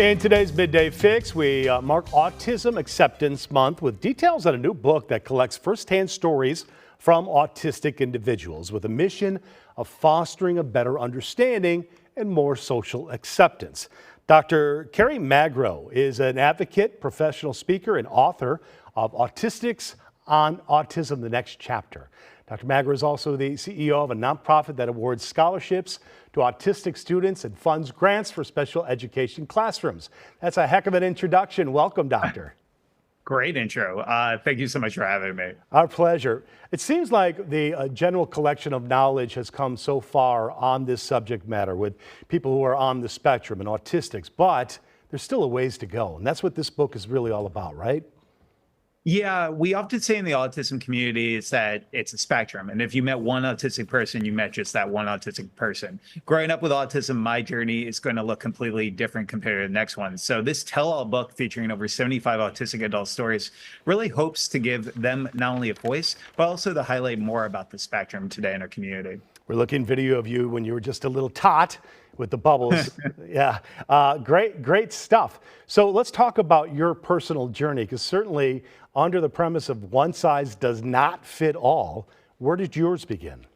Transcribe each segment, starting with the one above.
In today's Midday Fix, we mark Autism Acceptance Month with details on a new book that collects firsthand stories from autistic individuals with a mission of fostering a better understanding and more social acceptance. Dr. Carrie Magro is an advocate, professional speaker, and author of Autistics on Autism, the Next Chapter. Dr. Magro is also the CEO of a nonprofit that awards scholarships to autistic students and funds grants for special education classrooms. That's a heck of an introduction. Welcome, Doctor. Great intro. Thank you so much for having me. Our pleasure. It seems like the general collection of knowledge has come so far on this subject matter with people who are on the spectrum and autistics, but there's still a ways to go. And that's what this book is really all about, right? Yeah, we often say in the autism community is that it's a spectrum. And if you met one autistic person, you met just that one autistic person. Growing up with autism, my journey is going to look completely different compared to the next one. So this tell-all book featuring over 75 autistic adult stories really hopes to give them not only a voice, but also to highlight more about the spectrum today in our community. We're looking video of you when you were just a little tot with the bubbles. Yeah, great stuff. So let's talk about your personal journey, because certainly under the premise of one size does not fit all, where did yours begin?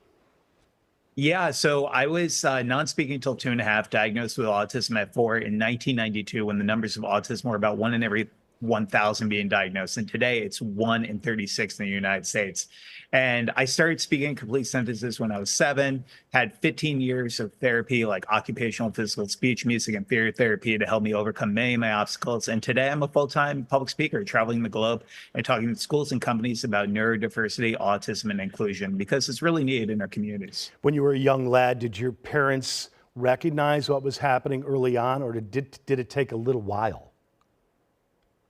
Yeah, so I was non-speaking until 2.5, diagnosed with autism at 4 in 1992, when the numbers of autism were about 1 in every 1,000 being diagnosed. And today it's 1 in 36 in the United States. And I started speaking complete sentences when I was 7, had 15 years of therapy, like occupational, physical, speech, music, and theory therapy to help me overcome many of my obstacles. And today I'm a full-time public speaker, traveling the globe and talking to schools and companies about neurodiversity, autism, and inclusion, because it's really needed in our communities. When you were a young lad, did your parents recognize what was happening early on, or did it take a little while?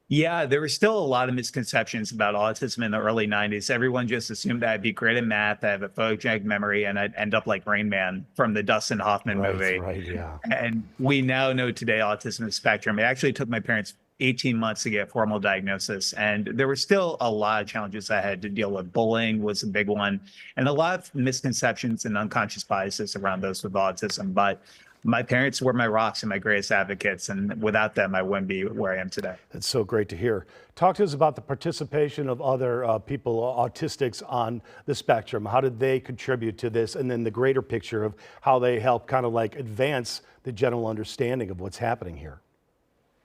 Yeah, there were still a lot of misconceptions about autism in the early 90s. Everyone just assumed that I'd be great at math, I have a photogenic memory, and I'd end up like Rain Man from the Dustin Hoffman movie. Right, yeah. And we now know today autism is spectrum. It actually took my parents 18 months to get formal diagnosis. And there were still a lot of challenges I had to deal with. Bullying was a big one, and a lot of misconceptions and unconscious biases around those with autism. But my parents were my rocks and my greatest advocates, and without them, I wouldn't be where I am today. That's so great to hear. Talk to us about the participation of other people, autistics on the spectrum. How did they contribute to this? And then the greater picture of how they help kind of like advance the general understanding of what's happening here.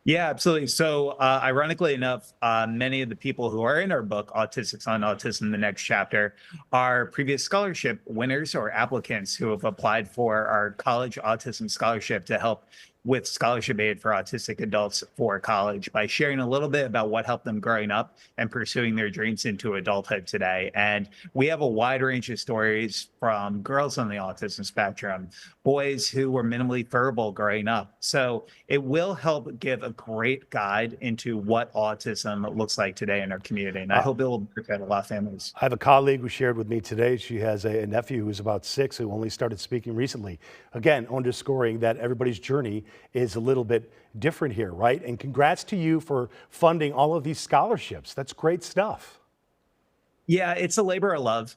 Yeah, absolutely. So ironically enough, many of the people who are in our book, Autistics on Autism, the Next Chapter, are previous scholarship winners or applicants who have applied for our college autism scholarship to help with scholarship aid for autistic adults for college, by sharing a little bit about what helped them growing up and pursuing their dreams into adulthood today. And we have a wide range of stories from girls on the autism spectrum, boys who were minimally verbal growing up. So it will help give a great guide into what autism looks like today in our community. And I hope it will benefit a lot of families. I have a colleague who shared with me today. She has a nephew who's about 6 who only started speaking recently. Again, underscoring that everybody's journey is a little bit different here, right? And congrats to you for funding all of these scholarships. That's great stuff. Yeah, it's a labor of love.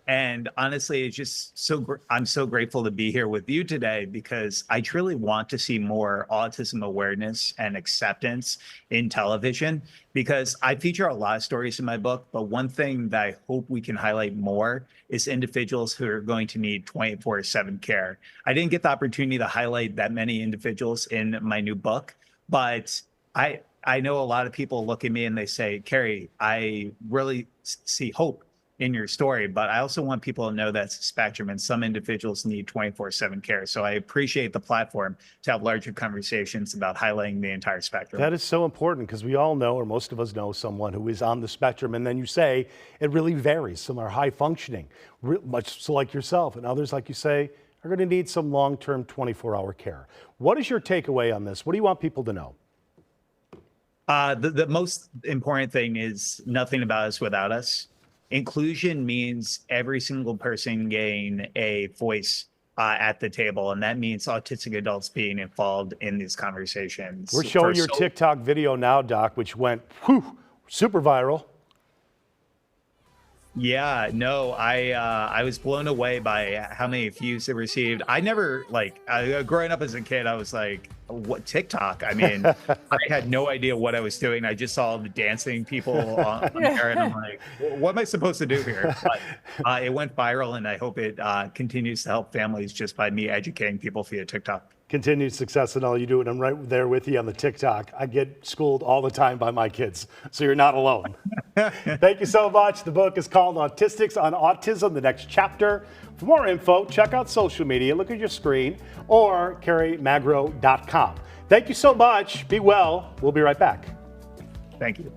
And honestly, it's just I'm so grateful to be here with you today, because I truly want to see more autism awareness and acceptance in television, because I feature a lot of stories in my book. But one thing that I hope we can highlight more is individuals who are going to need 24/7 care. I didn't get the opportunity to highlight that many individuals in my new book, but I know a lot of people look at me and they say, Carrie, I really see hope in your story, but I also want people to know that's a spectrum and some individuals need 24/7 care. So I appreciate the platform to have larger conversations about highlighting the entire spectrum. That is so important, because we all know, or most of us know, someone who is on the spectrum. And then you say it really varies. Some are high functioning, much so like yourself, and others, like you say, are going to need some long-term 24-hour care. What is your takeaway on this? What do you want people to know? The most important thing is nothing about us without us. Inclusion means every single person getting a voice at the table, and that means autistic adults being involved in these conversations. We're showing your TikTok video now, Doc, which went super viral. Yeah, no, I was blown away by how many views it received. I never growing up as a kid, I was like, what TikTok? I mean, I had no idea what I was doing. I just saw the dancing people on there, and I'm like, what am I supposed to do here? But it went viral, and I hope it continues to help families just by me educating people via TikTok. Continued success in all you do, and I'm right there with you on the TikTok. I get schooled all the time by my kids, so you're not alone. Thank you so much. The book is called Autistics on Autism, the next chapter. For more info, check out social media, look at your screen, or carriemagro.com. Thank you so much. Be well. We'll be right back. Thank you.